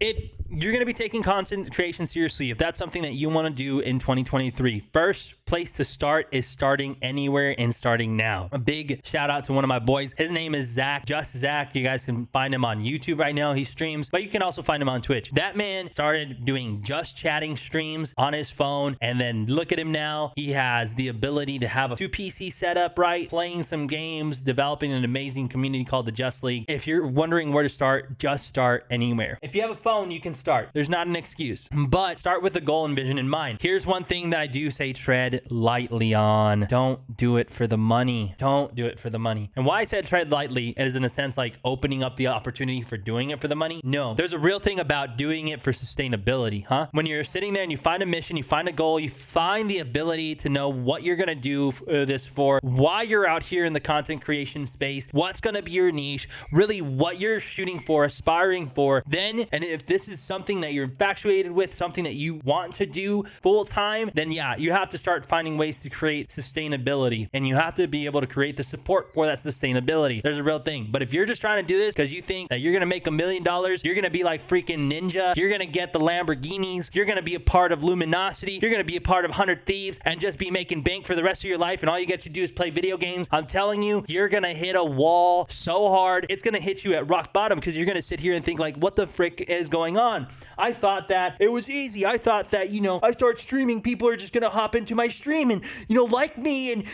if you're going to be taking content creation seriously, if that's something that you want to do in 2023, first place to start is starting anywhere and starting now. A big shout out to one of my boys. His name is Zach, just Zach. You guys can find him on YouTube right now. He streams, but you can also find him on Twitch. That man started doing just chatting streams on his phone, and then look at him now. He has the ability to have a 2 PC setup, right? Playing some games, developing an amazing community called the Just League. If you're wondering where to start, just start anywhere. If you have a phone, you can start. There's not an excuse, but start with a goal and vision in mind. Here's one thing that I do say, tread lightly on. Don't do it for the money. Don't do it for the money. And why I said tread lightly is in a sense like opening up the opportunity for doing it for the money. No, there's a real thing about doing it for sustainability, huh? When you're sitting there and you find a mission, you find a goal, you find the ability to know what you're going to do this for, why you're out here in the content creation space, what's going to be your niche, really what you're shooting for, aspiring for, then, and if this is something that you're infatuated with, something that you want to do full time, then yeah, you have to start finding ways to create sustainability, and you have to be able to create the support for that sustainability. There's a real thing. But if you're just trying to do this because you think that you're going to make $1 million, you're going to be like freaking Ninja, you're going to get the Lamborghinis, you're going to be a part of Luminosity, you're going to be a part of 100 Thieves and just be making bank for the rest of your life, and all you get to do is play video games, I'm telling you, you're going to hit a wall so hard, it's going to hit you at rock bottom, because you're going to sit here and think like, what the frick is going on? I thought that it was easy. I thought that, I start streaming, people are just going to hop into my stream and, like me and,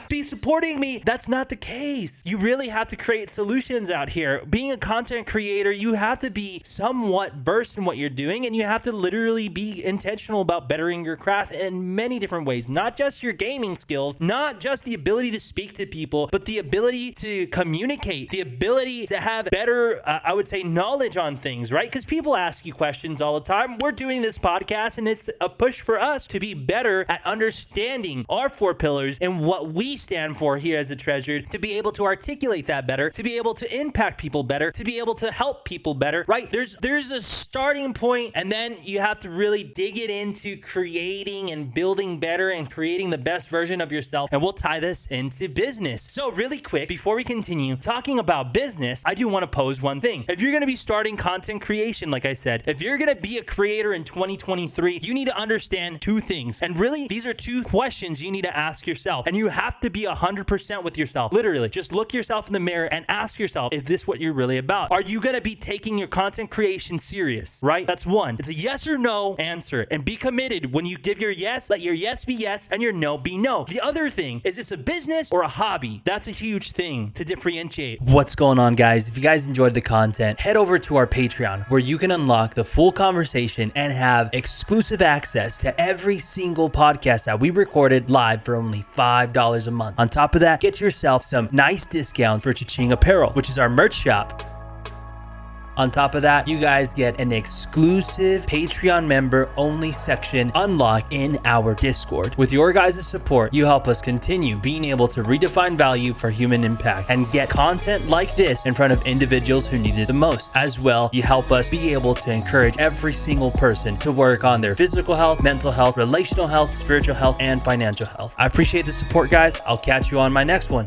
be supporting me. That's not the case. You really have to create solutions out here. Being a content creator, you have to be somewhat versed in what you're doing, and you have to literally be intentional about bettering your craft in many different ways, not just your gaming skills, not just the ability to speak to people, but the ability to communicate, the ability to have better, I would say, knowledge on things, right? Because people ask you questions all the time. We're doing this podcast, and it's a push for us to be better at understanding our 4 pillars and what we stand for here as a Treasured, to be able to articulate that better, to be able to impact people better, to be able to help people better, right? There's a starting point, and then you have to really dig it into creating and building better and creating the best version of yourself. And we'll tie this into business. So really quick, before we continue talking about business, I do want to pose one thing. If you're going to be starting content creation, like I said, if you're going to be a creator in 2023, you need to understand 2 things. And really, these are 2 questions you need to ask yourself. And you have to be 100% with yourself. Literally, just look yourself in the mirror and ask yourself, is this what you're really about? Are you going to be taking your content creation serious, right? That's one. It's a yes or no answer. And be committed. When you give your yes, let your yes be yes and your no be no. The other thing, is this a business or a hobby? That's a huge thing to differentiate. What's going on, guys? If you guys enjoyed the content, head over to our Patreon, where you can unlock the full conversation and have exclusive access to every single podcast that we recorded live for only $5 a month. On top of that, get yourself some nice discounts for Cha-Ching Apparel, which is our merch shop. On top of that, you guys get an exclusive Patreon member only section unlocked in our Discord. With your guys' support, you help us continue being able to redefine value for human impact and get content like this in front of individuals who need it the most. As well, you help us be able to encourage every single person to work on their physical health, mental health, relational health, spiritual health, and financial health. I appreciate the support, guys. I'll catch you on my next one.